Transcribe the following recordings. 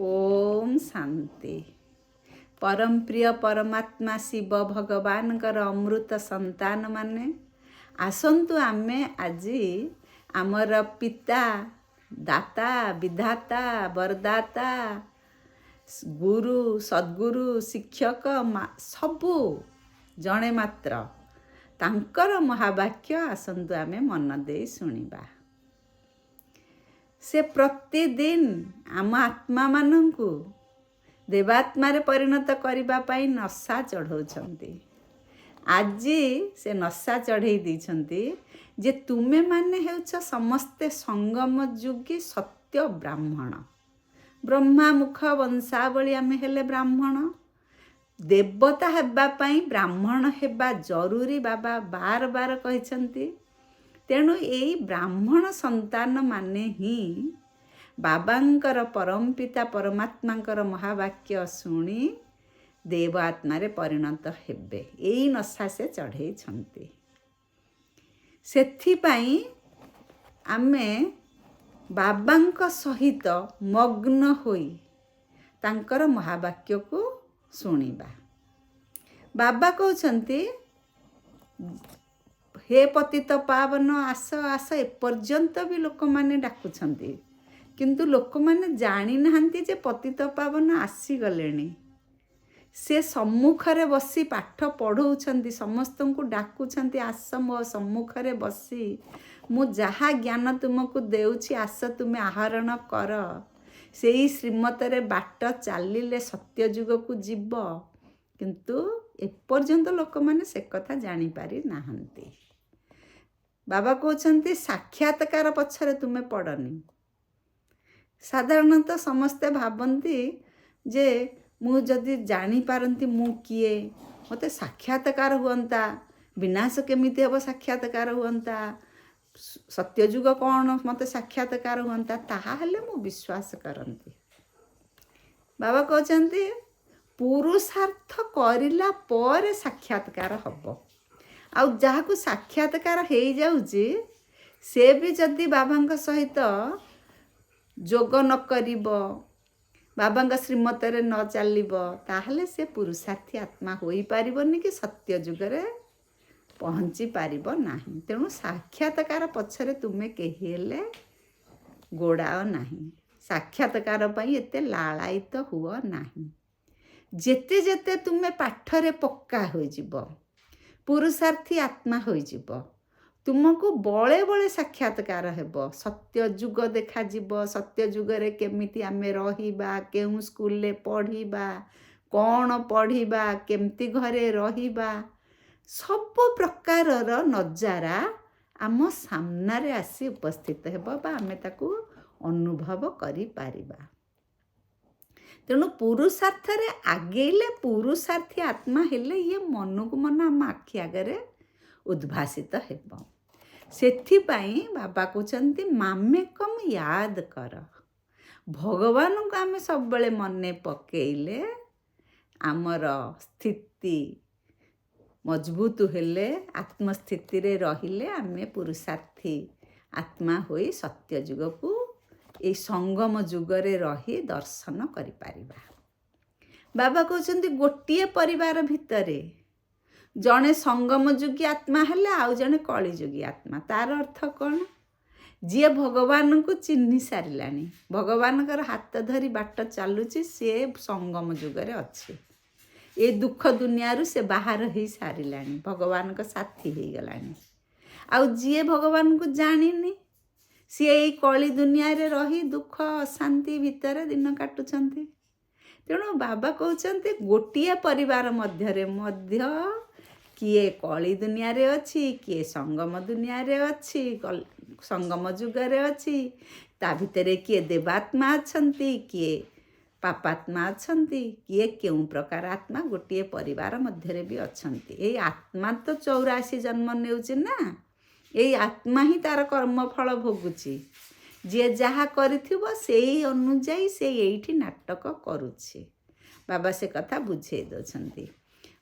ओम शांति। परम प्रिय परमात्मा शिव भगवानकर अमृत संतान माने आसंतु आमे आजी आमर पिता दाता विधाता वरदाता गुरु सद्गुरु शिक्षक सबू जणे मात्र तांकर महावाक्य आसंतु आमे मन दे शुणिबा। से प्रतिदिन आम आत्मा मानंकु देवात्मारे परिणत करिबा पाई नशा चढ़ाउछंती। आज से नशा चढ़ाई देछंती जे तुमे माने हेउछ समस्ते संगम जुगी सत्य ब्राह्मण। ब्रह्मा मुख वंशावली आमे हेले ब्राह्मण। देवता हेबा पाई ब्राह्मण हेबा जरूरी बाबा बार बार कहिछंती। तेणु यही ब्राह्मण संतान माने ही बाबांकर परम पिता परमात्मांकर महावाक्य शुणी देव आत्मारे परिणत हेबे यही नशा से चढ़े छंती। सेथिपाई आमे बाबांक सहित मग्न होई तांकर महावाक्य को शुणिबा। बाबा कहउछंती हे पतित पावन आस आस एपर्यंत भी लोक माने डाकुछंती किंतु लोक माने जानी नाहंती जे पतित पावन आसी गलेनी। से सम्मुखरे बसी पाठ पढ़ौछंती समस्तंकु डाकुछंती आस मो सम्मुखरे बसी मु जहा ज्ञान तुमको देउछि आस तुमे आहरण कर। सेई श्रीमतरे बाट चालिले सत्य जुग को जीव किंतु एपर्यंत लोक माने से कथा जानी पारि नाहंती। बाबा कहते साक्षात्कार पछरे तुम्हें पड़नी। साधारणतः समस्ते भावती जे मु जदि जानी पारंती मु किए मते साक्षात्कार हुअंता विनाश केमिति हबो साक्षात्कार हुअंता सत्यजुग कौन मते साक्षात्कार हुअंता ताहा हेले मु विश्वास करंती। बाबा कहते पुरुषार्थ करिला पर साक्षात्कार हबो। आउ जहाँ को साक्षात्कार हो जाउची से भी जदि बाबांक सहित जोग न करिबो बाबांक श्रीमतरे न चलिबो ताहले से पुरुषार्थी आत्मा होई पारिबोनी कि सत्य जुगरे पहुँची पारिबो नाही। तेणु साक्षात्कार पछरे तुमे केही हेले गोड़ाओ नाही। साक्षात्कार पई एते लालायित हुओ नाही। जेते जेते तुमे पाठरे पक्का होई जिवो पुरुषार्थी आत्मा होई जिवो तुमको बळे बळे साक्षात्कार हेबो। सत्य जुग देखा जिवो सत्य जुगरे केमिति आमे रहिबा केउ स्कूल ले पढ़िबा कौन पढ़िबा केमती घरे रहिबा सब प्रकारर नजारा आम सामनारे आसी उपस्थित हेबो बा आमे ताकू अनुभव करि पारिबा। तेणु पुरुषार्थ रे आगेले पुरुषार्थी आत्मा हेले ये मन को मन आम आखि आगे उद्भासित हेब। सेथिपाई बाबा कहते मामेकम याद कर। भगवान को आम सब बड़े मने पकेइले आमर स्थिति मजबूत हेले आत्मस्थिति रे रहिले आमे पुरुषार्थी आत्मा होई सत्य जुग को ए संगम जुगरे रही दर्शन करि पारिबा। बाबा कहते गोटिए परिवार भितरे जड़े संगम जुगी आत्मा हेले आउ जड़े कली जुगी आत्मा। तार अर्थ कौन जी भगवान को चिन्ह सारिलानी भगवान हाथ धरी बाट चलुची सी संगम जुगरे अच्छे ये दुख दुनिया से बाहर हो सारिलानी भगवान का साथी हो गलानी। आउ जी भगवान को जानिनी सी यही कली दुनिया रे रही दुख अशांति भितर दिन काटुछंती। तेणु बाबा कहते गोटिए परिवार मध्य किए कली दुनिया रे अच्छी किए संगम दुनिया रे अच्छी संगम जुगरे अच्छी ता भितर किए देवात्मा अच्छंती किए पापात्मा अच्छंती किए केउ प्रकार आत्मा गोटिए परिवार मध्य भी अच्छंती। ये आत्मा तो 84 जन्म नेउची ना यही आत्मा ही तार कर्म फल भोगुची जे जहा करिथिबो सेही अनुजाई से एठी नाटक करुछि। बाबा से कथा बुझे दछंती।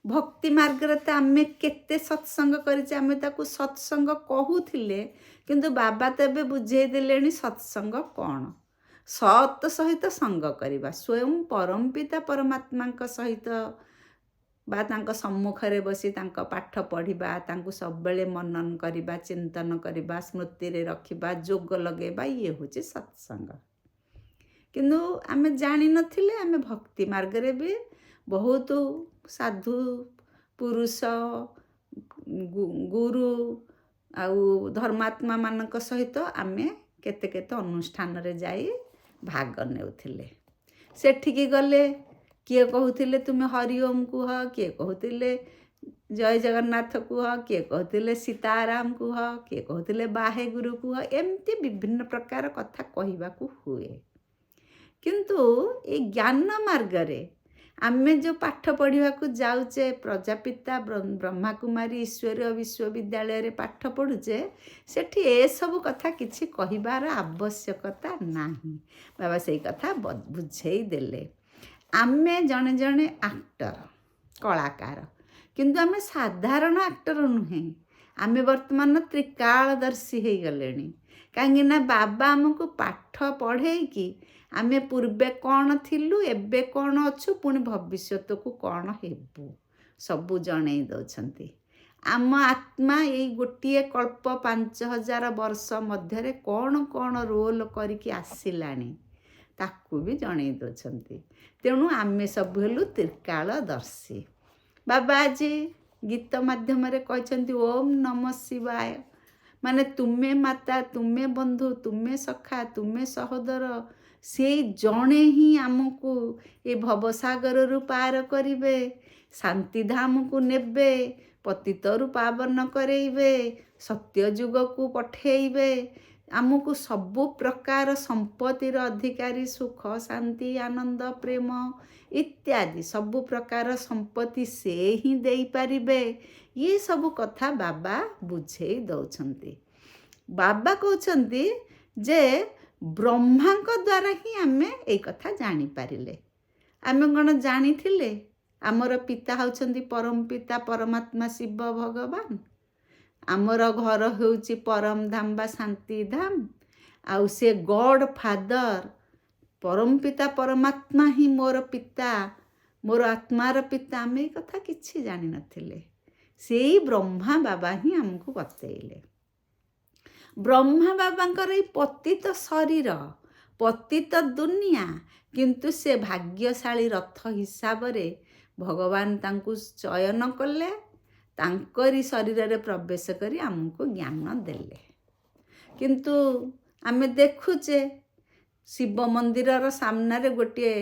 भक्ति मार्ग रे त आमे केते सत्संग करिचे आमे ताकू सत्संग कहूथिले किंतु बाबा तबे बुझे देलेनी सत्संग कौन। ସତ୍ ସହିତ ସଙ୍ଗ କରିବା, ସ୍ୱୟଂ ପରମପିତା ପରମାତ୍ମାଙ୍କ ସହିତ ବା ତାଙ୍କ ସମ୍ମୁଖରେ ବସି ତାଙ୍କ ପାଠ ପଢ଼ିବା, ତାଙ୍କୁ ସବୁବେଳେ ମନନ କରିବା, ଚିନ୍ତନ କରିବା, ସ୍ମୃତିରେ ରଖିବା, ଯୋଗ ଲଗାଇବା, ଇଏ ହେଉଛି ସତ୍ସଙ୍ଗ। କିନ୍ତୁ ଆମେ ଜାଣିନଥିଲେ ଆମେ ଭକ୍ତି ମାର୍ଗରେ ବି ବହୁତ ସାଧୁ ପୁରୁଷ, ଗୁରୁ ଆଉ ଧର୍ମାତ୍ମାମାନଙ୍କ ସହିତ ଆମେ କେତେ କେତେ ଅନୁଷ୍ଠାନରେ ଯାଇ ଭାଗ ନେଉଥିଲେ। ସେଠିକି ଗଲେ କିଏ କହୁଥିଲେ ତୁମେ ହରିଓମ୍ କୁହ, କିଏ କହୁଥିଲେ ଜୟ ଜଗନ୍ନାଥ କୁହ, କିଏ କହୁଥିଲେ ସୀତାରାମ କୁହ, କିଏ କହୁଥିଲେ ବାହେଗୁରୁ କୁହ, ଏମିତି ବିଭିନ୍ନ ପ୍ରକାର କଥା କହିବାକୁ ହୁଏ। କିନ୍ତୁ ଏଇ ଜ୍ଞାନ ମାର୍ଗରେ ଆମେ ଯେଉଁ ପାଠ ପଢ଼ିବାକୁ ଯାଉଛେ, ପ୍ରଜାପିତା ବ୍ରହ୍ମାକୁମାରୀ ଈଶ୍ୱରୀୟ ବିଶ୍ୱବିଦ୍ୟାଳୟରେ ପାଠ ପଢ଼ୁଛେ, ସେଠି ଏସବୁ କଥା କିଛି କହିବାର ଆବଶ୍ୟକତା ନାହିଁ। ବାବା ସେଇ କଥା ବୁଝେଇ ଦେଲେ। ଆମେ ଜଣେ ଜଣେ ଆକ୍ଟର, କଳାକାର, କିନ୍ତୁ ଆମେ ସାଧାରଣ ଆକ୍ଟର ନୁହେଁ। ଆମେ ବର୍ତ୍ତମାନ ତ୍ରିକାଳଦର୍ଶୀ ହେଇଗଲେଣି। କାହିଁକିନା ବାବା ଆମକୁ ପାଠ ପଢ଼େଇକି ଆମେ ପୂର୍ବେ କ'ଣ ଥିଲୁ, ଏବେ କ'ଣ ଅଛୁ, ପୁଣି ଭବିଷ୍ୟତକୁ କ'ଣ ହେବୁ, ସବୁ ଜଣେଇ ଦେଉଛନ୍ତି। ଆମ ଆତ୍ମା ଏଇ ଗୋଟିଏ କଳ୍ପ 5000 ବର୍ଷ ମଧ୍ୟରେ କ'ଣ କ'ଣ ରୋଲ୍ କରିକି ଆସିଲାଣି ତାକୁ ବି ଜଣେଇ ଦେଉଛନ୍ତି। ତେଣୁ ଆମେ ସବୁ ହେଲୁ ତ୍ରିକାଳଦର୍ଶୀ। ବାବା ଆଜି ଗୀତ ମାଧ୍ୟମରେ କହିଛନ୍ତି ଓମ୍ ନମ ଶିବାୟ, ମାନେ ତୁମେ ମାତା, ତୁମେ ବନ୍ଧୁ, ତୁମେ ସଖା, ତୁମେ ସହୋଦର, ସେଇ ଜଣେ ହିଁ ଆମକୁ ଏ ଭବସାଗରରୁ ପାର କରିବେ, ଶାନ୍ତିଧାମକୁ ନେବେ, ପତିତରୁ ପାବନ କରେଇବେ, ସତ୍ୟ ଯୁଗକୁ ପଠେଇବେ, ଆମକୁ ସବୁ ପ୍ରକାର ସମ୍ପତ୍ତିର ଅଧିକାରୀ, ସୁଖ, ଶାନ୍ତି, ଆନନ୍ଦ, ପ୍ରେମ ଇତ୍ୟାଦି ସବୁ ପ୍ରକାର ସମ୍ପତ୍ତି ସେ ହିଁ ଦେଇପାରିବେ। ଇଏ ସବୁ କଥା ବାବା ବୁଝେଇ ଦେଉଛନ୍ତି। ବାବା କହୁଛନ୍ତି ଯେ ବ୍ରହ୍ମାଙ୍କ ଦ୍ୱାରା ହିଁ ଆମେ ଏଇ କଥା ଜାଣିପାରିଲେ। ଆମେ କ'ଣ ଜାଣିଥିଲେ ଆମର ପିତା ହେଉଛନ୍ତି ପରମପିତା ପରମାତ୍ମା ଶିବ ଭଗବାନ, ଆମର ଘର ହେଉଛି ପରମଧାମ ବା ଶାନ୍ତିଧାମ, ଆଉ ସେ ଗଡ୍ ଫାଦର ପରମପିତା ପରମାତ୍ମା ହିଁ ମୋର ପିତା, ମୋର ଆତ୍ମାର ପିତା। ଆମେ ଏଇ କଥା କିଛି ଜାଣିନଥିଲେ। ସେଇ ବ୍ରହ୍ମା ବାବା ହିଁ ଆମକୁ ବତେଇଲେ। ବ୍ରହ୍ମା ବାବାଙ୍କର ଏଇ ପତିତ ଶରୀର, ପତିତ ଦୁନିଆ, କିନ୍ତୁ ସେ ଭାଗ୍ୟଶାଳୀ ରଥ ହିସାବରେ ଭଗବାନ ତାଙ୍କୁ ଚୟନ କଲେ, ତାଙ୍କରି ଶରୀରରେ ପ୍ରବେଶ କରି ଆମକୁ ଜ୍ଞାନ ଦେଲେ। କିନ୍ତୁ ଆମେ ଦେଖୁଛେ ଶିବ ମନ୍ଦିରର ସାମ୍ନାରେ ଗୋଟିଏ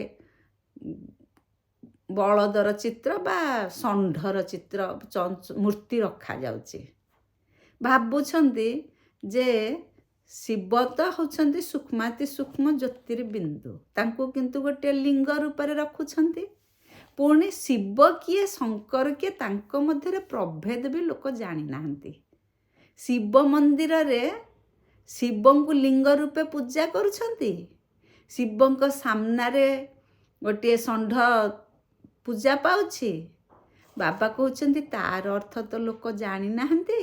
ବଳଦର ଚିତ୍ର ବା ଷଣ୍ଢର ଚିତ୍ର ମୂର୍ତ୍ତି ରଖାଯାଉଛି। ଭାବୁଛନ୍ତି ଯେ ଶିବ ତ ହେଉଛନ୍ତି ସୂକ୍ଷ୍ମାତି ସୂକ୍ଷ୍ମ ଜ୍ୟୋତିର୍ବିନ୍ଦୁ, ତାଙ୍କୁ କିନ୍ତୁ ଗୋଟିଏ ଲିଙ୍ଗ ରୂପରେ ରଖୁଛନ୍ତି। ପୁଣି ଶିବ କିଏ ଶଙ୍କର କିଏ ତାଙ୍କ ମଧ୍ୟରେ ପ୍ରଭେଦ ବି ଲୋକ ଜାଣିନାହାନ୍ତି। ଶିବ ମନ୍ଦିରରେ ଶିବଙ୍କୁ ଲିଙ୍ଗ ରୂପେ ପୂଜା କରୁଛନ୍ତି, ଶିବଙ୍କ ସାମ୍ନାରେ ଗୋଟିଏ ଷଣ୍ଢ ପୂଜା ପାଉଛି। ବାବା କହୁଛନ୍ତି ତାର ଅର୍ଥ ତ ଲୋକ ଜାଣିନାହାନ୍ତି।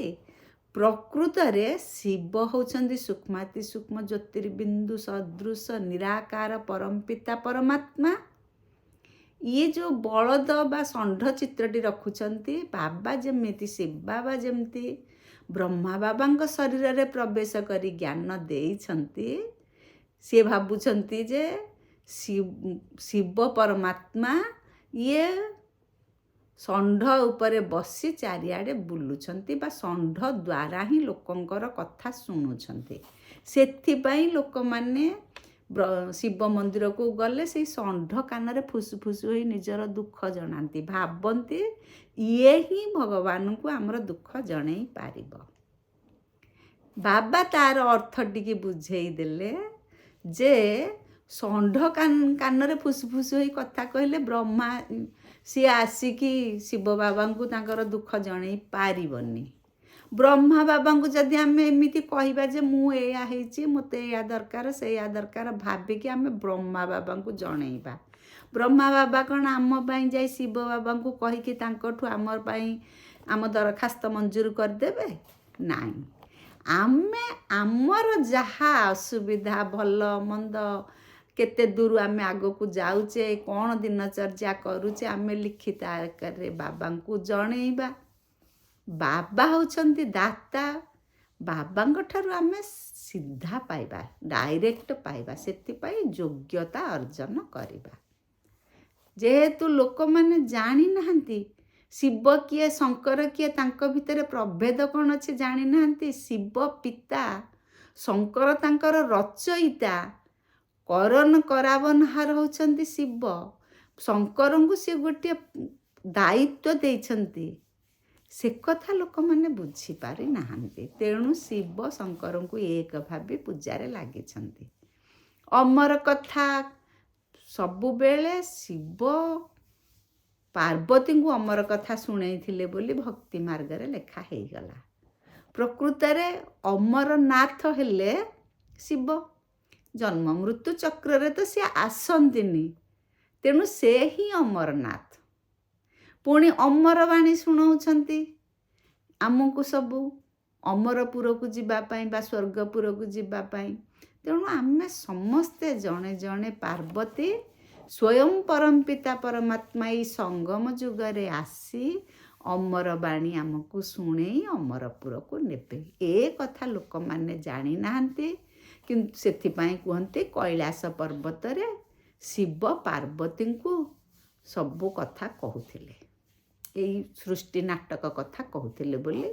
ପ୍ରକୃତରେ ଶିବ ହେଉଛନ୍ତି ସୂକ୍ଷ୍ମାତି ସୂକ୍ଷ୍ମ ଜ୍ୟୋତିର୍ବିନ୍ଦୁ ସଦୃଶ ନିରାକାର ପରମପିତା ପରମାତ୍ମା। ଇଏ ଯେଉଁ ବଳଦ ବା ଷଣ୍ଢ ଚିତ୍ରଟି ରଖୁଛନ୍ତି, ବାବା ଯେମିତି ଶିବ ବାବା ଯେମିତି ବ୍ରହ୍ମା ବାବାଙ୍କ ଶରୀରରେ ପ୍ରବେଶ କରି ଜ୍ଞାନ ଦେଇଛନ୍ତି, ସିଏ ଭାବୁଛନ୍ତି ଯେ ଶିବ ପରମାତ୍ମା ଇଏ ଷଣ୍ଢ ଉପରେ ବସି ଚାରିଆଡ଼େ ବୁଲୁଛନ୍ତି ବା ଷଣ୍ଢ ଦ୍ୱାରା ହିଁ ଲୋକଙ୍କର କଥା ଶୁଣୁଛନ୍ତି। ସେଥିପାଇଁ ଲୋକମାନେ ଶିବ ମନ୍ଦିରକୁ ଗଲେ ସେଇ ଷଣ୍ଢ କାନରେ ଫୁସୁ ଫୁସୁ ହୋଇ ନିଜର ଦୁଃଖ ଜଣାନ୍ତି, ଭାବନ୍ତି ଇଏ ହିଁ ଭଗବାନଙ୍କୁ ଆମର ଦୁଃଖ ଜଣେଇ ପାରିବ। ବାବା ତାର ଅର୍ଥ ଟିକେ ବୁଝେଇ ଦେଲେ ଯେ ଷଣ୍ଢ କାନରେ ଫୁସୁ ଫୁସୁ ହୋଇ କଥା କହିଲେ ବ୍ରହ୍ମା ସିଏ ଆସିକି ଶିବ ବାବାଙ୍କୁ ତାଙ୍କର ଦୁଃଖ ଜଣେଇ ପାରିବନି। ବ୍ରହ୍ମା ବାବାଙ୍କୁ ଯଦି ଆମେ ଏମିତି କହିବା ଯେ ମୁଁ ଏଇଆ ହେଇଛି, ମୋତେ ଏଇଆ ଦରକାର ସେଇଆ ଦରକାର ଭାବିକି ଆମେ ବ୍ରହ୍ମା ବାବାଙ୍କୁ ଜଣେଇବା, ବ୍ରହ୍ମା ବାବା କ'ଣ ଆମ ପାଇଁ ଯାଇ ଶିବ ବାବାଙ୍କୁ କହିକି ତାଙ୍କଠୁ ଆମ ପାଇଁ ଆମ ଦରଖାସ୍ତ ମଞ୍ଜୁର କରିଦେବେ? ନାହିଁ। ଆମେ ଆମର ଯାହା ଅସୁବିଧା ଭଲ ମନ୍ଦ କେତେ ଦୂର ଆମେ ଆଗକୁ ଯାଉଛେ, କ'ଣ ଦିନଚର୍ଯ୍ୟା କରୁଛେ, ଆମେ ଲିଖିତ ଆକାରରେ ବାବାଙ୍କୁ ଜଣେଇବା। ବାବା ହେଉଛନ୍ତି ଦାତା। ବାବାଙ୍କ ଠାରୁ ଆମେ ସିଧା ପାଇବା, ଡାଇରେକ୍ଟ ପାଇବା। ସେଥିପାଇଁ ଯୋଗ୍ୟତା ଅର୍ଜନ କରିବା। ଯେହେତୁ ଲୋକମାନେ ଜାଣିନାହାନ୍ତି ଶିବ କିଏ, ଶଙ୍କର କିଏ, ତାଙ୍କ ଭିତରେ ପ୍ରଭେଦ କ'ଣ ଅଛି ଜାଣିନାହାନ୍ତି। ଶିବ ପିତା, ଶଙ୍କର ତାଙ୍କର ରଚୟିତା, କରନ କରାବନହାର ହେଉଛନ୍ତି ଶିବ। ଶଙ୍କରଙ୍କୁ ସେ ଗୋଟିଏ ଦାୟିତ୍ୱ ଦେଇଛନ୍ତି, ସେ କଥା ଲୋକମାନେ ବୁଝିପାରି ନାହାନ୍ତି। ତେଣୁ ଶିବ ଶଙ୍କରଙ୍କୁ ଏକ ଭାବି ପୂଜାରେ ଲାଗିଛନ୍ତି। ଅମର କଥା ସବୁବେଳେ ଶିବ ପାର୍ବତୀଙ୍କୁ ଅମର କଥା ଶୁଣେଇଥିଲେ ବୋଲି ଭକ୍ତି ମାର୍ଗରେ ଲେଖା ହେଇଗଲା। ପ୍ରକୃତରେ ଅମରନାଥ ହେଲେ ଶିବ। ଜନ୍ମ ମୃତ୍ୟୁ ଚକ୍ରରେ ତ ସିଏ ଆସନ୍ତିନି, ତେଣୁ ସେ ହିଁ ଅମରନାଥ। ପୁଣି ଅମରବାଣୀ ଶୁଣାଉଛନ୍ତି ଆମକୁ ସବୁ ଅମରପୁରକୁ ଯିବା ପାଇଁ ବା ସ୍ୱର୍ଗପୁରକୁ ଯିବା ପାଇଁ। ତେଣୁ ଆମେ ସମସ୍ତେ ଜଣେ ଜଣେ ପାର୍ବତୀ, ସ୍ୱୟଂ ପରମପିତା ପରମାତ୍ମା ଏଇ ସଙ୍ଗମ ଯୁଗରେ ଆସି ଅମରବାଣୀ ଆମକୁ ଶୁଣେଇ ଅମରପୁରକୁ ନେବେ। ଏ କଥା ଲୋକମାନେ ଜାଣିନାହାନ୍ତି। କିନ୍ତୁ ସେଥିପାଇଁ କୁହନ୍ତି କୈଳାସ ପର୍ବତରେ ଶିବ ପାର୍ବତୀଙ୍କୁ ସବୁ କଥା କହୁଥିଲେ, ଏଇ ସୃଷ୍ଟି ନାଟକ କଥା କହୁଥିଲେ ବୋଲି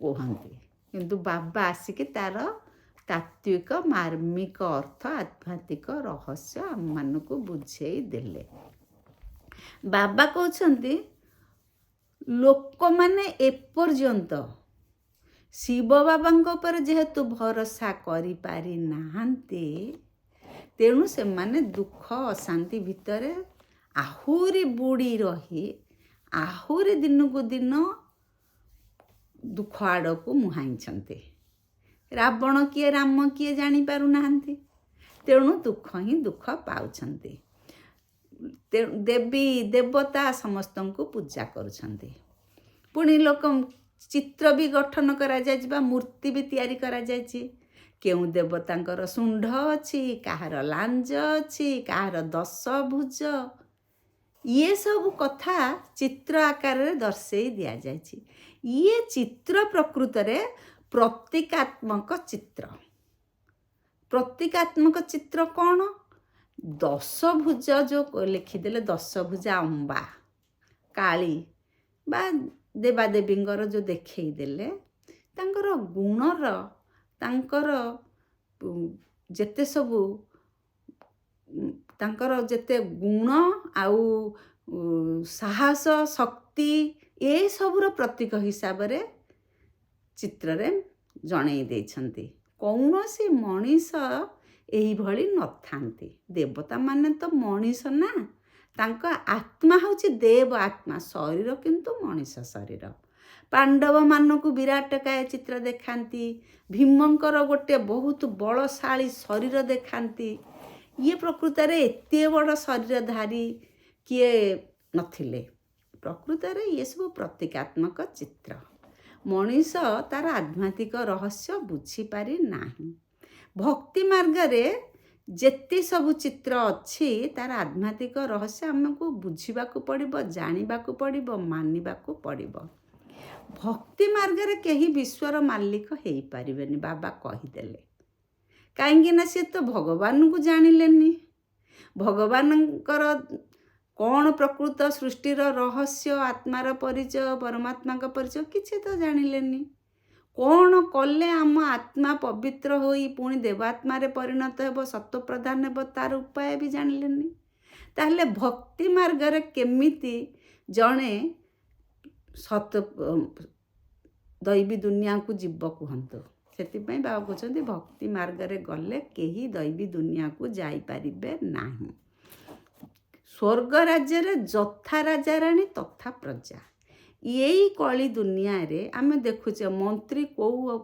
କୁହନ୍ତି। କିନ୍ତୁ ବାବା ଆସିକି ତାର ତାତ୍ତ୍ୱିକ ମାର୍ମିକ ଅର୍ଥ, ଆଧ୍ୟାତ୍ମିକ ରହସ୍ୟ ଆମମାନଙ୍କୁ ବୁଝେଇ ଦେଲେ। ବାବା କହୁଛନ୍ତି ଲୋକମାନେ ଏପର୍ଯ୍ୟନ୍ତ ଶିବ ବାବାଙ୍କ ଉପରେ ଯେହେତୁ ଭରସା କରିପାରି ନାହାନ୍ତି, ତେଣୁ ସେମାନେ ଦୁଃଖ ଅଶାନ୍ତି ଭିତରେ ଆହୁରି ବୁଡ଼ି ରହି ଆହୁରି ଦିନକୁ ଦିନ ଦୁଃଖ ଆଡ଼କୁ ମୁହାଁଇଛନ୍ତି। ରାବଣ କିଏ, ରାମ କିଏ ଜାଣିପାରୁନାହାନ୍ତି। ତେଣୁ ଦୁଃଖ ହିଁ ଦୁଃଖ ପାଉଛନ୍ତି। ଦେବୀ ଦେବତା ସମସ୍ତଙ୍କୁ ପୂଜା କରୁଛନ୍ତି। ପୁଣି ଲୋକ ଚିତ୍ର ବି ଗଠନ କରାଯାଇଛି ବା ମୂର୍ତ୍ତି ବି ତିଆରି କରାଯାଇଛି। କେଉଁ ଦେବତାଙ୍କର ଶୁଣ୍ଢ ଅଛି, କାହାର ଲାଞ୍ଜ ଅଛି, କାହାର 10 ଭୁଜ, ଇଏ ସବୁ କଥା ଚିତ୍ର ଆକାରରେ ଦର୍ଶେଇ ଦିଆଯାଇଛି। ଇଏ ଚିତ୍ର ପ୍ରକୃତରେ ପ୍ରତୀକାତ୍ମକ ଚିତ୍ର। ପ୍ରତୀକାତ୍ମକ ଚିତ୍ର କ'ଣ? 10 ଭୁଜ ଯେଉଁ ଲେଖିଦେଲେ, 10 ଭୁଜା ଅମ୍ବା, କାଳୀ ବା ଦେବାଦେବୀଙ୍କର ଯେଉଁ ଦେଖେଇ ଦେଲେ, ତାଙ୍କର ଗୁଣର, ତାଙ୍କର ଯେତେ ସବୁ ତାଙ୍କର ଯେତେ ଗୁଣ ଆଉ ସାହସ, ଶକ୍ତି, ଏସବୁର ପ୍ରତୀକ ହିସାବରେ ଚିତ୍ରରେ ଜଣେଇ ଦେଇଛନ୍ତି। କୌଣସି ମଣିଷ ଏଇଭଳି ନଥାନ୍ତି। ଦେବତାମାନେ ତ ମଣିଷ ନା, ତାଙ୍କ ଆତ୍ମା ହେଉଛି ଦେବ ଆତ୍ମା, ଶରୀର କିନ୍ତୁ ମଣିଷ ଶରୀର। ପାଣ୍ଡବମାନଙ୍କୁ ବିରାଟକାୟ ଚିତ୍ର ଦେଖାନ୍ତି, ଭୀମଙ୍କର ଗୋଟେ ବହୁତ ବଳଶାଳୀ ଶରୀର ଦେଖାନ୍ତି। ଇଏ ପ୍ରକୃତରେ ଏତେ ବଡ଼ ଶରୀରଧାରୀ କିଏ ନଥିଲେ। ପ୍ରକୃତରେ ଇଏ ସବୁ ପ୍ରତୀକାତ୍ମକ ଚିତ୍ର। ମଣିଷ ତାର ଆଧ୍ୟାତ୍ମିକ ରହସ୍ୟ ବୁଝିପାରି ନାହିଁ। ଭକ୍ତି ମାର୍ଗରେ ଯେତେ ସବୁ ଚିତ୍ର ଅଛି, ତାର ଆଧ୍ୟାତ୍ମିକ ରହସ୍ୟ ଆମକୁ ବୁଝିବାକୁ ପଡ଼ିବ, ଜାଣିବାକୁ ପଡ଼ିବ, ମାନିବାକୁ ପଡ଼ିବ। ଭକ୍ତି ମାର୍ଗରେ କେହି ବିଶ୍ୱର ମାଲିକ ହେଇପାରିବେନି, ବାବା କହିଦେଲେ। କାହିଁକି ନା ସେ ତ ଭଗବାନଙ୍କୁ ଜାଣିଲେନି। ଭଗବାନଙ୍କର କ'ଣ ପ୍ରକୃତ ସୃଷ୍ଟିର ରହସ୍ୟ, ଆତ୍ମାର ପରିଚୟ, ପରମାତ୍ମାଙ୍କ ପରିଚୟ କିଛି ତ ଜାଣିଲେନି। କ'ଣ କଲେ ଆମ ଆତ୍ମା ପବିତ୍ର ହୋଇ ପୁଣି ଦେବାତ୍ମାରେ ପରିଣତ ହେବ, ସତ୍ୱପ୍ରଧାନ ହେବ, ତାର ଉପାୟ ବି ଜାଣିଲେନି। ତାହେଲେ ଭକ୍ତି ମାର୍ଗରେ କେମିତି ଜଣେ ଦୈବୀ ଦୁନିଆକୁ ଯିବ କୁହନ୍ତୁ। ସେଥିପାଇଁ ବାବା କହୁଛନ୍ତି ଭକ୍ତି ମାର୍ଗରେ ଗଲେ କେହି ଦୈବୀ ଦୁନିଆକୁ ଯାଇପାରିବେ ନାହିଁ। ସ୍ୱର୍ଗ ରାଜ୍ୟରେ ଯଥା ରାଜା ରାଣୀ ତଥା ପ୍ରଜା। ଏଇ କଳି ଦୁନିଆରେ ଆମେ ଦେଖୁଛେ ମନ୍ତ୍ରୀ କେଉଁ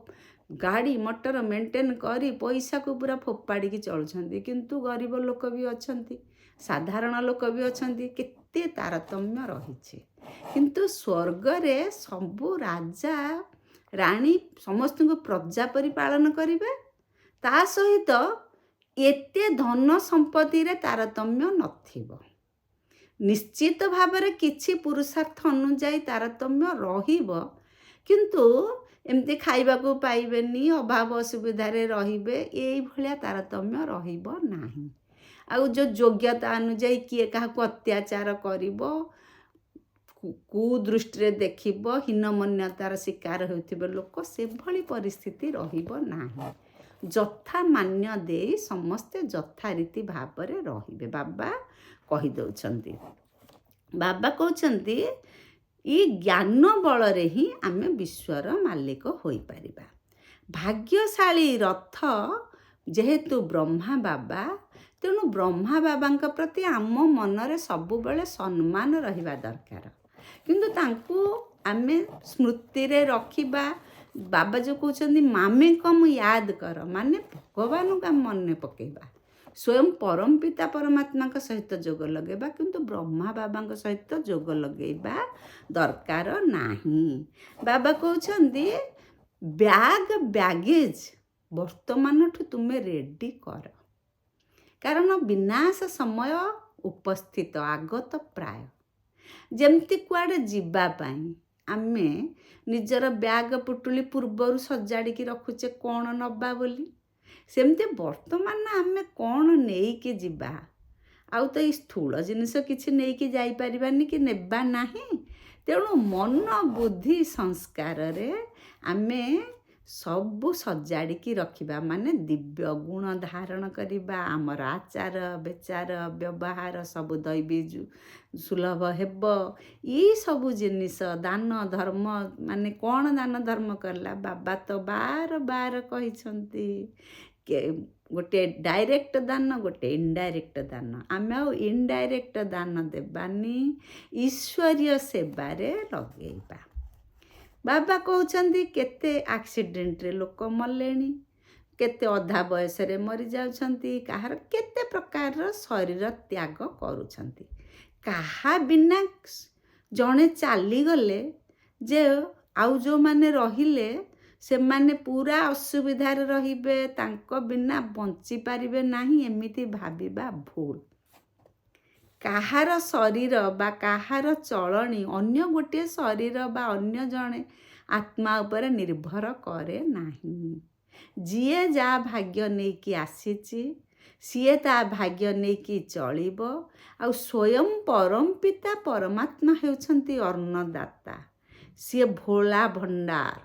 ଗାଡ଼ି ମଟର ମେଣ୍ଟେନ୍ କରି ପଇସାକୁ ପୁରା ଫୋପାଡ଼ିକି ଚଳୁଛନ୍ତି, କିନ୍ତୁ ଗରିବ ଲୋକ ବି ଅଛନ୍ତି, ସାଧାରଣ ଲୋକ ବି ଅଛନ୍ତି। କେତେ ତାରତମ୍ୟ ରହିଛି। କିନ୍ତୁ ସ୍ୱର୍ଗରେ ସବୁ ରାଜା ରାଣୀ ସମସ୍ତଙ୍କୁ ପ୍ରଜା ପରି ପାଳନ କରିବେ। ତା ସହିତ ଏତେ ଧନ ସମ୍ପତ୍ତିରେ ତାରତମ୍ୟ ନଥିବ। ନିଶ୍ଚିତ ଭାବରେ କିଛି ପୁରୁଷାର୍ଥ ଅନୁଯାୟୀ ତାରତମ୍ୟ ରହିବ, କିନ୍ତୁ ଏମିତି ଖାଇବାକୁ ପାଇବେନି, ଅଭାବ ଅସୁବିଧାରେ ରହିବେ, ଏଇଭଳିଆ ତାରତମ୍ୟ ରହିବ ନାହିଁ। ଆଉ ଯେଉଁ ଯୋଗ୍ୟତା ଅନୁଯାୟୀ କିଏ କାହାକୁ ଅତ୍ୟାଚାର କରିବ, କୁଦୃଷ୍ଟିରେ ଦେଖିବ, ହୀନମନ୍ୟତାର ଶିକାର ହେଉଥିବେ ଲୋକ, ସେଭଳି ପରିସ୍ଥିତି ରହିବ ନାହିଁ। ଯଥା ମାନ୍ୟ ଦେଇ ସମସ୍ତେ ଯଥାରୀତି ଭାବରେ ରହିବେ। ବାବା କହିଦେଉଛନ୍ତି, ବାବା କହୁଛନ୍ତି ଇ ଜ୍ଞାନ ବଳରେ ହିଁ ଆମେ ବିଶ୍ୱର ମାଲିକ ହୋଇପାରିବା। ଭାଗ୍ୟଶାଳୀ ରଥ ଯେହେତୁ ବ୍ରହ୍ମା ବାବା, ତେଣୁ ବ୍ରହ୍ମା ବାବାଙ୍କ ପ୍ରତି ଆମ ମନରେ ସବୁବେଳେ ସମ୍ମାନ ରହିବା ଦରକାର। କିନ୍ତୁ ତାଙ୍କୁ ଆମେ ସ୍ମୃତିରେ ରଖିବା। ବାବା ଯେଉଁ କହୁଛନ୍ତି ମାମେ କମ୍ ୟାଦ କର, ମାନେ ଭଗବାନଙ୍କୁ ଆମେ ମନେ ପକାଇବା, ସ୍ୱୟଂ ପରମ ପିତା ପରମାତ୍ମାଙ୍କ ସହିତ ଯୋଗ ଲଗାଇବା, କିନ୍ତୁ ବ୍ରହ୍ମା ବାବାଙ୍କ ସହିତ ଯୋଗ ଲଗାଇବା ଦରକାର ନାହିଁ। ବାବା କହୁଛନ୍ତି ବ୍ୟାଗେଜ୍ ବର୍ତ୍ତମାନଠୁ ତୁମେ ରେଡ଼ି କର, କାରଣ ବିନାଶ ସମୟ ଉପସ୍ଥିତ, ଆଗତ ପ୍ରାୟ। ଯେମିତି କୁଆଡ଼େ ଯିବା ପାଇଁ ଆମେ ନିଜର ବ୍ୟାଗ୍ ପୁଟୁଳି ପୂର୍ବରୁ ସଜାଡ଼ିକି ରଖୁଛେ କ'ଣ ନେବା ବୋଲି, ସେମିତି ବର୍ତ୍ତମାନ ଆମେ କ'ଣ ନେଇକି ଯିବା। ଆଉ ତ ଏଇ ସ୍ଥୂଳ ଜିନିଷ କିଛି ନେଇକି ଯାଇପାରିବାନି କି ନେବା ନାହିଁ। ତେଣୁ ମନ ବୁଦ୍ଧି ସଂସ୍କାରରେ ଆମେ ସବୁ ସଜାଡ଼ିକି ରଖିବା, ମାନେ ଦିବ୍ୟ ଗୁଣ ଧାରଣ କରିବା, ଆମର ଆଚାର ବିଚାର ବ୍ୟବହାର ସବୁ ଦୈବୀ ସୁଲଭ ହେବ। ଏଇସବୁ ଜିନିଷ ଦାନ ଧର୍ମ, ମାନେ କ'ଣ ଦାନ ଧର୍ମ କଲା, ବାବା ତ ବାର ବାର କହିଛନ୍ତି ଗୋଟେ ଡାଇରେକ୍ଟ ଦାନ, ଗୋଟେ ଇନଡାଇରେକ୍ଟ ଦାନ। ଆମେ ଆଉ ଇନଡାଇରେକ୍ଟ ଦାନ ଦେବାନି, ଈଶ୍ୱରୀୟ ସେବାରେ ଲଗେଇବା। ବାବା କହୁଛନ୍ତି କେତେ ଆକ୍ସିଡେଣ୍ଟରେ ଲୋକ ମଲେଣି, କେତେ ଅଧା ବୟସରେ ମରିଯାଉଛନ୍ତି, କାହାର କେତେ ପ୍ରକାରର ଶରୀର ତ୍ୟାଗ କରୁଛନ୍ତି। କାହା ବିନା ଜଣେ ଚାଲିଗଲେ ଯେ ଆଉ ଯେଉଁମାନେ ରହିଲେ ସେମାନେ ପୁରା ଅସୁବିଧାରେ ରହିବେ, ତାଙ୍କ ବିନା ବଞ୍ଚିପାରିବେ ନାହିଁ, ଏମିତି ଭାବିବା ଭୁଲ। କାହାର ଶରୀର ବା କାହାର ଚଳଣି ଅନ୍ୟ ଗୋଟିଏ ଶରୀର ବା ଅନ୍ୟ ଜଣେ ଆତ୍ମା ଉପରେ ନିର୍ଭର କରେ ନାହିଁ। ଯିଏ ଯାହା ଭାଗ୍ୟ ନେଇକି ଆସିଛି ସିଏ ତା ଭାଗ୍ୟ ନେଇକି ଚଳିବ। ଆଉ ସ୍ୱୟଂ ପରମ ପିତା ପରମାତ୍ମା ହେଉଛନ୍ତି ଅନ୍ନଦାତା, ସିଏ ଭୋଳା ଭଣ୍ଡାର,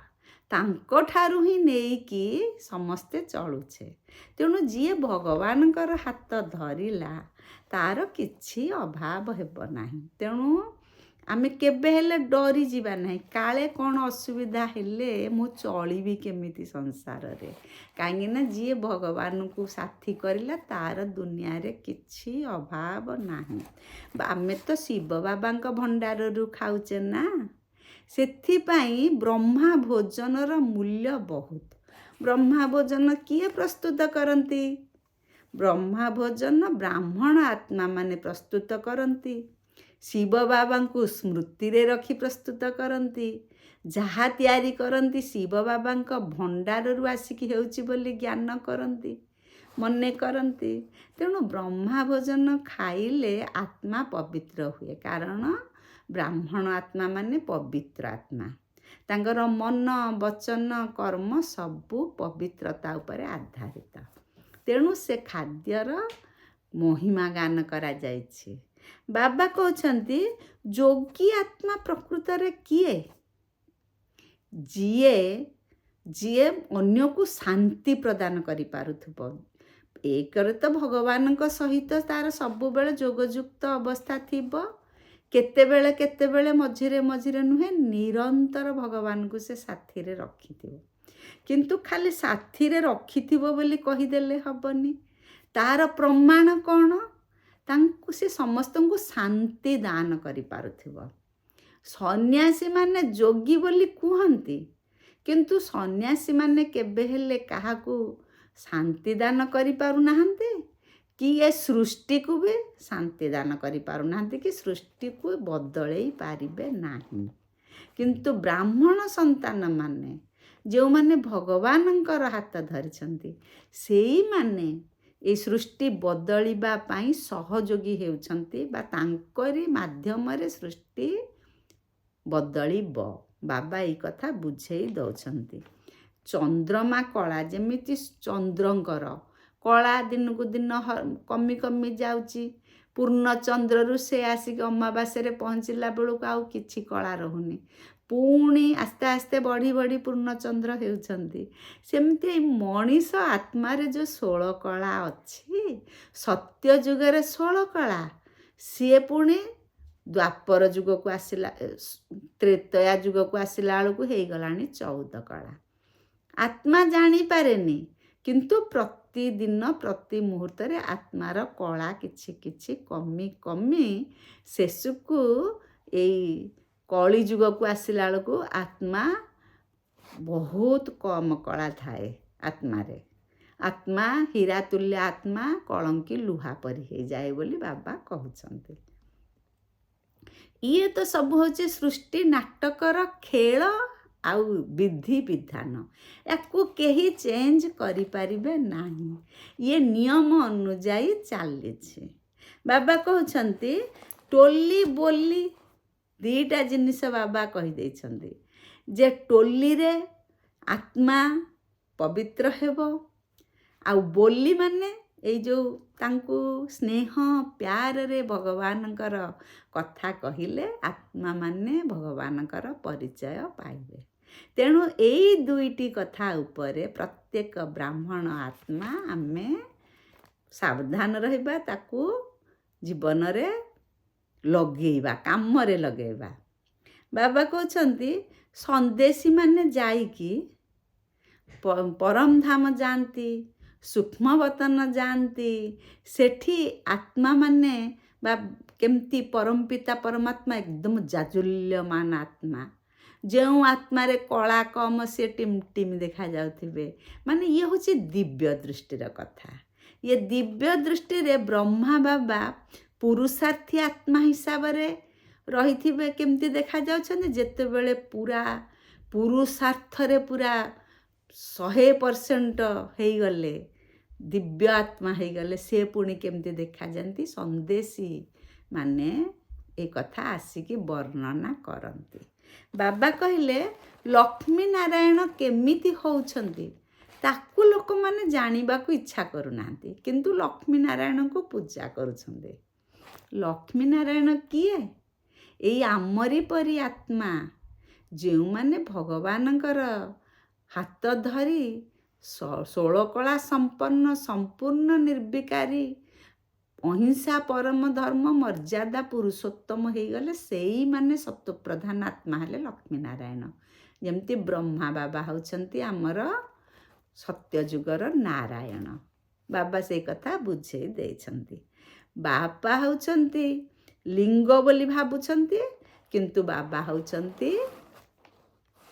ତାଙ୍କଠାରୁ ହିଁ ନେଇକି ସମସ୍ତେ ଚଳୁଛେ। ତେଣୁ ଯିଏ ଭଗବାନଙ୍କର ହାତ ଧରିଲା ତାର କିଛି ଅଭାବ ହେବ ନାହିଁ। ତେଣୁ ଆମେ କେବେ ହେଲେ ଡରିଯିବା ନାହିଁ, କାଳେ କ'ଣ ଅସୁବିଧା ହେଲେ ମୁଁ ଚଳିବି କେମିତି ସଂସାରରେ। କାହିଁକିନା ଯିଏ ଭଗବାନଙ୍କୁ ସାଥୀ କରିଲା ତାର ଦୁନିଆରେ କିଛି ଅଭାବ ନାହିଁ। ଆମେ ତ ଶିବ ବାବାଙ୍କ ଭଣ୍ଡାରରୁ ଖାଉଛେ ନା, ସେଥିପାଇଁ ବ୍ରହ୍ମା ଭୋଜନର ମୂଲ୍ୟ ବହୁତ। ବ୍ରହ୍ମା ଭୋଜନ କିଏ ପ୍ରସ୍ତୁତ କରନ୍ତି? ବ୍ରହ୍ମା ଭୋଜନ ବ୍ରାହ୍ମଣ ଆତ୍ମାମାନେ ପ୍ରସ୍ତୁତ କରନ୍ତି। ଶିବ ବାବାଙ୍କୁ ସ୍ମୃତିରେ ରଖି ପ୍ରସ୍ତୁତ କରନ୍ତି। ଯାହା ତିଆରି କରନ୍ତି ଶିବ ବାବାଙ୍କ ଭଣ୍ଡାରରୁ ଆସିକି ହେଉଛି ବୋଲି ଜ୍ଞାନ କରନ୍ତି, ମନେ କରନ୍ତି। ତେଣୁ ବ୍ରହ୍ମା ଭୋଜନ ଖାଇଲେ ଆତ୍ମା ପବିତ୍ର ହୁଏ, କାରଣ ବ୍ରାହ୍ମଣ ଆତ୍ମା ମାନେ ପବିତ୍ର ଆତ୍ମା। ତାଙ୍କର ମନ ବଚନ କର୍ମ ସବୁ ପବିତ୍ରତା ଉପରେ ଆଧାରିତ। ତେଣୁ ସେ ଖାଦ୍ୟର ମହିମା ଗାନ କରାଯାଇଛି। ବାବା କହୁଛନ୍ତି ଯୋଗୀ ଆତ୍ମା ପ୍ରକୃତରେ କିଏ? ଯିଏ ଅନ୍ୟକୁ ଶାନ୍ତି ପ୍ରଦାନ କରିପାରୁଥିବ। ଏକରେ ତ ଭଗବାନଙ୍କ ସହିତ ତାର ସବୁବେଳେ ଯୋଗଯୁକ୍ତ ଅବସ୍ଥା ଥିବ, କେତେବେଳେ ମଝିରେ ନୁହେଁ, ନିରନ୍ତର ଭଗବାନଙ୍କୁ ସେ ସାଥିରେ ରଖିଥିବ। କିନ୍ତୁ ଖାଲି ସାଥିରେ ରଖିଥିବ ବୋଲି କହିଦେଲେ ହବନି, ତାର ପ୍ରମାଣ କ'ଣ? ତାଙ୍କୁ ସେ ସମସ୍ତଙ୍କୁ ଶାନ୍ତି ଦାନ କରିପାରୁଥିବ। ସନ୍ନ୍ୟାସୀମାନେ ଯୋଗୀ ବୋଲି କୁହନ୍ତି, କିନ୍ତୁ ସନ୍ନ୍ୟାସୀମାନେ କେବେ ହେଲେ କାହାକୁ ଶାନ୍ତି ଦାନ କରିପାରୁନାହାନ୍ତି, କି ଏ ସୃଷ୍ଟିକୁ ବି ଶାନ୍ତି ଦାନ କରିପାରୁନାହାନ୍ତି, କି ସୃଷ୍ଟିକୁ ବଦଳେଇ ପାରିବେ ନାହିଁ। କିନ୍ତୁ ବ୍ରାହ୍ମଣ ସନ୍ତାନମାନେ ଯେଉଁମାନେ ଭଗବାନଙ୍କର ହାତ ଧରିଛନ୍ତି, ସେଇମାନେ এই ସୃଷ୍ଟି ବଦଳିବା ପାଇଁ ସହଯୋଗୀ ହେଉଛନ୍ତି ବା ତାଙ୍କରି ମାଧ୍ୟମରେ ସୃଷ୍ଟି ବଦଳିବ। ବାବା ଏଇ କଥା ବୁଝେଇ ଦେଉଛନ୍ତି। ଚନ୍ଦ୍ରମା କଳା, ଯେମିତି ଚନ୍ଦ୍ରଙ୍କର କଳା ଦିନକୁ ଦିନ କମି କମି ଯାଉଛି। ପୂର୍ଣ୍ଣ ଚନ୍ଦ୍ରରୁ ସେ ଆସିକି ଅମାବାସ୍ୟାରେ ପହଞ୍ଚିଲା ବେଳକୁ ଆଉ କିଛି କଳା ରହୁନି, ପୁଣି ଆସ୍ତେ ଆସ୍ତେ ବଢ଼ି ବଢ଼ି ପୂର୍ଣ୍ଣଚନ୍ଦ୍ର ହେଉଛନ୍ତି। ସେମିତି ଏଇ ମଣିଷ ଆତ୍ମାରେ ଯେଉଁ 16 କଳା ଅଛି, ସତ୍ୟ ଯୁଗରେ 16 କଳା, ସିଏ ପୁଣି ଦ୍ୱାପର ଯୁଗକୁ ଆସିଲା, ତ୍ରେତୟା ଯୁଗକୁ ଆସିଲା ବେଳକୁ ହେଇଗଲାଣି 14 କଳା। ଆତ୍ମା ଜାଣିପାରେନି, କିନ୍ତୁ ପ୍ରତିଦିନ ପ୍ରତି ମୁହୂର୍ତ୍ତରେ ଆତ୍ମାର କଳା କିଛି କିଛି କମି କମି ଶେଷକୁ ଏଇ କଳି ଯୁଗକୁ ଆସିଲା ବେଳକୁ ଆତ୍ମା ବହୁତ କମ କଳା ଥାଏ ଆତ୍ମାରେ। ଆତ୍ମା ହୀରା ତୁଲ୍ୟ ଆତ୍ମା କଳଙ୍କି ଲୁହା ପରି ହେଇଯାଏ ବୋଲି ବାବା କହୁଛନ୍ତି। ଇଏ ତ ସବୁ ହେଉଛି ସୃଷ୍ଟି ନାଟକର ଖେଳ ଆଉ ବିଧି ବିଧାନ। ୟାକୁ କେହି ଚେଞ୍ଜ କରିପାରିବେ ନାହିଁ। ଇଏ ନିୟମ ଅନୁଯାୟୀ ଚାଲିଛି। ବାବା କହୁଛନ୍ତି ଟୋଲି ବୋଲି ଦୁଇଟା ଜିନିଷ ବାବା କହିଦେଇଛନ୍ତି, ଯେ ଟୋଲିରେ ଆତ୍ମା ପବିତ୍ର ହେବ, ଆଉ ବୋଲି ମାନେ ଏଇ ଯେଉଁ ତାଙ୍କୁ ସ୍ନେହ ପ୍ୟାରରେ ଭଗବାନଙ୍କର କଥା କହିଲେ ଆତ୍ମା ମାନେ ଭଗବାନଙ୍କର ପରିଚୟ ପାଇବେ। ତେଣୁ ଏଇ ଦୁଇଟି କଥା ଉପରେ ପ୍ରତ୍ୟେକ ବ୍ରାହ୍ମଣ ଆତ୍ମା ଆମେ ସାବଧାନ ରହିବା, ତାକୁ ଜୀବନରେ ଲଗେଇବା, କାମରେ ଲଗେଇବା। ବାବା କହୁଛନ୍ତି ସନ୍ଦେଶୀମାନେ ଯାଇକି ପରମଧାମ ଯାଆନ୍ତି, ସୂକ୍ଷ୍ମବତନ ଯାଆନ୍ତି। ସେଠି ଆତ୍ମାମାନେ ବା କେମିତି ପରମପିତା ପରମାତ୍ମା ଏକଦମ ଜାଜୁଲ୍ୟମାନ ଆତ୍ମା, ଯେଉଁ ଆତ୍ମାରେ କଳା କମ ସେ ଟିମ୍ ଟିମ୍ ଦେଖାଯାଉଥିବେ। ମାନେ ଇଏ ହେଉଛି ଦିବ୍ୟ ଦୃଷ୍ଟିର କଥା। ଇଏ ଦିବ୍ୟ ଦୃଷ୍ଟିରେ ବ୍ରହ୍ମା ବାବା ପୁରୁଷାର୍ଥୀ ଆତ୍ମା ହିସାବରେ ରହିଥିବେ। କେମିତି ଦେଖାଯାଉଛନ୍ତି? ଯେତେବେଳେ ପୁରା ପୁରୁଷାର୍ଥରେ ପୁରା 100% ହେଇଗଲେ, ଦିବ୍ୟ ଆତ୍ମା ହେଇଗଲେ, ସେ ପୁଣି କେମିତି ଦେଖାଯାଆନ୍ତି? ସନ୍ଦେଶୀ ମାନେ ଏ କଥା ଆସିକି ବର୍ଣ୍ଣନା କରନ୍ତି। ବାବା କହିଲେ ଲକ୍ଷ୍ମୀ ନାରାୟଣ କେମିତି ହେଉଛନ୍ତି ତାକୁ ଲୋକମାନେ ଜାଣିବାକୁ ଇଚ୍ଛା କରୁନାହାନ୍ତି, କିନ୍ତୁ ଲକ୍ଷ୍ମୀ ନାରାୟଣଙ୍କୁ ପୂଜା କରୁଛନ୍ତି। ଲକ୍ଷ୍ମୀ ନାରାୟଣ କିଏ? ଏଇ ଆମରି ପରି ଆତ୍ମା, ଯେଉଁମାନେ ଭଗବାନଙ୍କର ହାତ ଧରି 16 କଳା ସମ୍ପନ୍ନ ସମ୍ପୂର୍ଣ୍ଣ ନିର୍ବିକାରୀ ଅହିଂସା ପରମ ଧର୍ମ ମର୍ଯ୍ୟାଦା ପୁରୁଷୋତ୍ତମ ହେଇଗଲେ, ସେଇମାନେ ସତ୍ୱପ୍ରଧାନ ଆତ୍ମା ହେଲେ ଲକ୍ଷ୍ମୀ ନାରାୟଣ। ଯେମିତି ବ୍ରହ୍ମା ବାବା ହେଉଛନ୍ତି ଆମର ସତ୍ୟଯୁଗର ନାରାୟଣ। ବାବା ସେଇ କଥା ବୁଝେଇ ଦେଇଛନ୍ତି। ବାପା ହେଉଛନ୍ତି ଲିଙ୍ଗ ବୋଲି ଭାବୁଛନ୍ତି, କିନ୍ତୁ ବାବା ହେଉଛନ୍ତି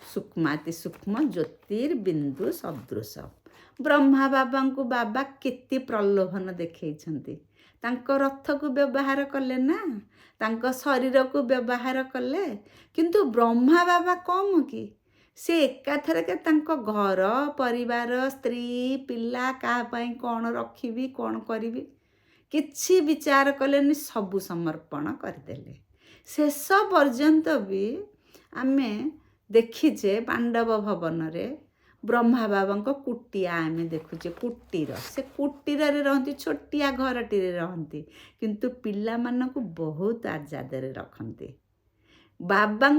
ସୂକ୍ଷ୍ମାତି ସୂକ୍ଷ୍ମ ଜ୍ୟୋତିର୍ବିନ୍ଦୁ ସଦୃଶ। ବ୍ରହ୍ମା ବାବାଙ୍କୁ ବାବା କେତେ ପ୍ରଲୋଭନ ଦେଖେଇଛନ୍ତି। ତାଙ୍କ ରଥକୁ ବ୍ୟବହାର କଲେ ନା, ତାଙ୍କ ଶରୀରକୁ ବ୍ୟବହାର କଲେ, କିନ୍ତୁ ବ୍ରହ୍ମା ବାବା କମ୍ କି? ସେ ଏକାଥରକେ ତାଙ୍କ ଘର ପରିବାର ସ୍ତ୍ରୀ ପିଲା କାହା ପାଇଁ କ'ଣ ରଖିବି କ'ଣ କରିବି କିଛି ବିଚାର କଲେନି, ସବୁ ସମର୍ପଣ କରିଦେଲେ। ଶେଷ ପର୍ଯ୍ୟନ୍ତ ବି ଆମେ ଦେଖିଛେ ପାଣ୍ଡବ ଭବନରେ ବ୍ରହ୍ମା ବାବାଙ୍କ କୁଟିଆ ଆମେ ଦେଖୁଛେ, କୁଟୀର। ସେ କୁଟୀରରେ ରହନ୍ତି, ଛୋଟିଆ ଘରଟିରେ ରହନ୍ତି, କିନ୍ତୁ ପିଲାମାନଙ୍କୁ ବହୁତ ଆଜାଦରେ ରଖନ୍ତି। ବାବା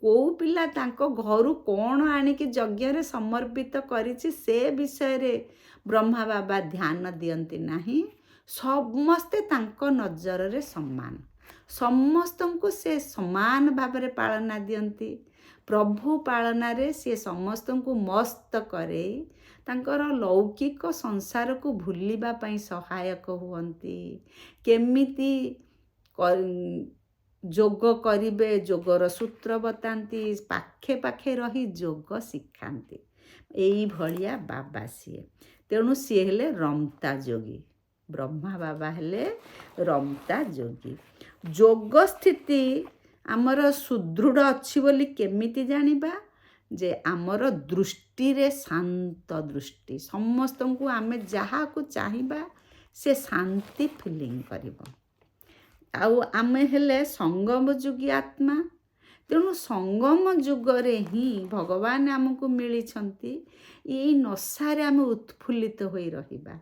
କେଉଁ ପିଲା ତାଙ୍କ ଘରୁ କ'ଣ ଆଣିକି ଯଜ୍ଞରେ ସମର୍ପିତ କରିଛି ସେ ବିଷୟରେ ବ୍ରହ୍ମା ବାବା ଧ୍ୟାନ ଦିଅନ୍ତି ନାହିଁ। ସମସ୍ତେ ତାଙ୍କ ନଜରରେ ସମାନ, ସମସ୍ତଙ୍କୁ ସେ ସମାନ ଭାବରେ ପାଳନା ଦିଅନ୍ତି। ପ୍ରଭୁ ପାଳନାରେ ସେ ସମସ୍ତଙ୍କୁ ମସ୍ତ କରେଇ ତାଙ୍କର ଲୌକିକ ସଂସାରକୁ ଭୁଲିବା ପାଇଁ ସହାୟକ ହୁଅନ୍ତି। କେମିତି ଯୋଗ କରିବେ, ଯୋଗର ସୂତ୍ର ବତାନ୍ତି, ପାଖେ ପାଖେ ରହି ଯୋଗ ଶିଖାନ୍ତି। ଏଇଭଳିଆ ବାବା ସିଏ। ତେଣୁ ସିଏ ହେଲେ ରମତା ଯୋଗୀ। ବ୍ରହ୍ମା ବାବା ହେଲେ ରମତା ଯୋଗୀ। ଯୋଗ ସ୍ଥିତି ଆମର ସୁଦୃଢ଼ ଅଛି ବୋଲି କେମିତି ଜାଣିବା? ଯେ ଆମର ଦୃଷ୍ଟିରେ ଶାନ୍ତ ଦୃଷ୍ଟି, ସମସ୍ତଙ୍କୁ ଆମେ ଯାହାକୁ ଚାହିଁବା ସେ ଶାନ୍ତି ଫିଲିଂ କରିବ। ଆଉ ଆମେ ହେଲେ ସଙ୍ଗମ ଯୁଗୀ ଆତ୍ମା, ତେଣୁ ସଙ୍ଗମ ଯୁଗରେ ହିଁ ଭଗବାନ ଆମକୁ ମିଳିଛନ୍ତି। ଏଇ ନଶାରେ ଆମେ ଉତ୍ଫୁଲ୍ଲିତ ହୋଇ ରହିବା।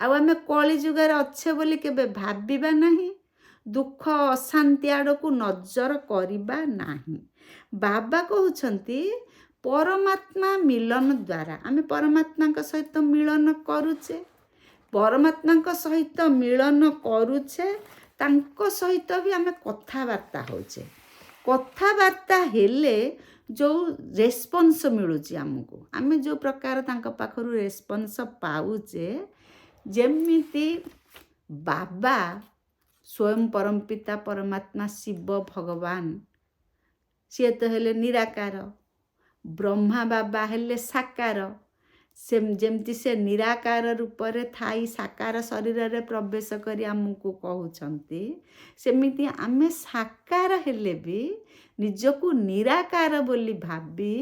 ଆଉ ଆମେ କଳି ଯୁଗରେ ଅଛେ ବୋଲି କେବେ ଭାବିବା ନାହିଁ, ଦୁଃଖ ଅଶାନ୍ତି ଆଡ଼କୁ ନଜର କରିବା ନାହିଁ। ବାବା କହୁଛନ୍ତି ପରମାତ୍ମା ମିଳନ ଦ୍ୱାରା ଆମେ ପରମାତ୍ମାଙ୍କ ସହିତ ମିଳନ କରୁଛେ, ପରମାତ୍ମାଙ୍କ ସହିତ ମିଳନ କରୁଛେ, ତାଙ୍କ ସହିତ ବି ଆମେ କଥାବାର୍ତ୍ତା ହେଉଛେ। କଥାବାର୍ତ୍ତା ହେଲେ ଯେଉଁ ରେସ୍ପନ୍ସ ମିଳୁଛି ଆମକୁ, ଆମେ ଯେଉଁ ପ୍ରକାର ତାଙ୍କ ପାଖରୁ ରେସ୍ପନ୍ସ ପାଉଛେ, ଯେମିତି ବାବା ସ୍ୱୟଂ ପରମପିତା ପରମାତ୍ମା ଶିବ ଭଗବାନ, ସିଏ ତ ହେଲେ ନିରାକାର, ବ୍ରହ୍ମା ବାବା ହେଲେ ସାକାର। ଯେମିତି ସେ ନିରାକାର ରୂପରେ ଥାଇ ସାକାର ଶରୀରରେ ପ୍ରବେଶ କରି ଆମକୁ କହୁଛନ୍ତି, ସେମିତି ଆମେ ସାକାର ହେଲେ ବି ନିଜକୁ ନିରାକାର ବୋଲି ଭାବି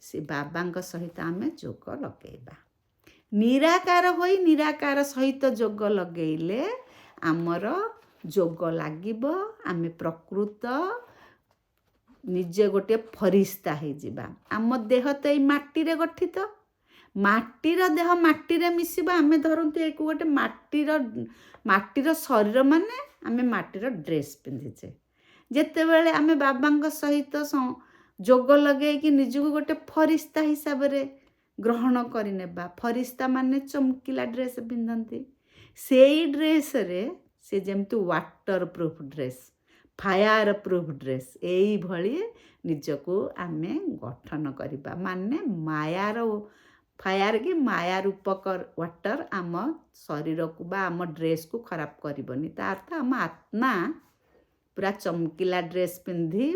ସେ ବାବାଙ୍କ ସହିତ ଆମେ ଯୋଗ ଲଗେଇବା। ନିରାକାର ହୋଇ ନିରାକାର ସହିତ ଯୋଗ ଲଗେଇଲେ ଆମର ଯୋଗ ଲାଗିବ, ଆମେ ପ୍ରକୃତ ନିଜେ ଗୋଟିଏ ଫରିସ୍ତା ହେଇଯିବା। ଆମ ଦେହ ତ ଏଇ ମାଟିରେ ଗଠିତ, ମାଟିର ଦେହ ମାଟିରେ ମିଶିବ। ଆମେ ଧରନ୍ତୁ ଏକୁ ଗୋଟେ ମାଟିର ଶରୀର, ମାନେ ଆମେ ମାଟିର ଡ୍ରେସ୍ ପିନ୍ଧିଛେ। ଯେତେବେଳେ ଆମେ ବାବାଙ୍କ ସହିତ ଯୋଗ ଲଗେଇକି ନିଜକୁ ଗୋଟେ ଫରିସ୍ତା ହିସାବରେ ଗ୍ରହଣ କରିନେବା, ଫରିସ୍ତା ମାନେ ଚମକିଲା ଡ୍ରେସ୍ ପିନ୍ଧନ୍ତି, ସେଇ ଡ୍ରେସ୍ରେ ସେ ଯେମିତି water proof dress, fire proof dress, ଏଇଭଳି ନିଜକୁ ଆମେ ଗଠନ କରିବା। ମାନେ ମାୟାର ଫାୟାର କି ମାୟା ରୂପକ ୱାଟର ଆମ ଶରୀରକୁ ବା ଆମ ଡ୍ରେସ୍କୁ ଖରାପ କରିବନି। ତା ଅର୍ଥ ଆମ ଆତ୍ମା ପୁରା ଚମକିଲା ଡ୍ରେସ୍ ପିନ୍ଧି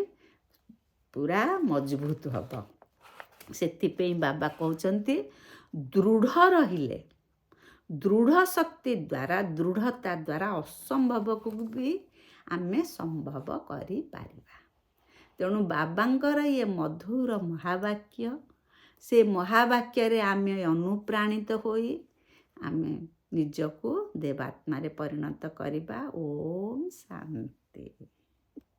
ପୁରା ମଜବୁତ ହେବ। ସେଥିପାଇଁ ବାବା କହୁଛନ୍ତି ଦୃଢ଼ ରହିଲେ, ଦୃଢ଼ ଶକ୍ତି ଦ୍ୱାରା, ଦୃଢ଼ତା ଦ୍ୱାରା ଅସମ୍ଭବକୁ ବି ଆମେ ସମ୍ଭବ କରିପାରିବା। ତେଣୁ ବାବାଙ୍କର ଇଏ ମଧୁର ମହାବାକ୍ୟ, ସେ ମହାବାକ୍ୟରେ ଆମେ ଅନୁପ୍ରାଣିତ ହୋଇ ଆମେ ନିଜକୁ ଦେବାତ୍ମାରେ ପରିଣତ କରିବା। ଓମ୍ ଶାନ୍ତି।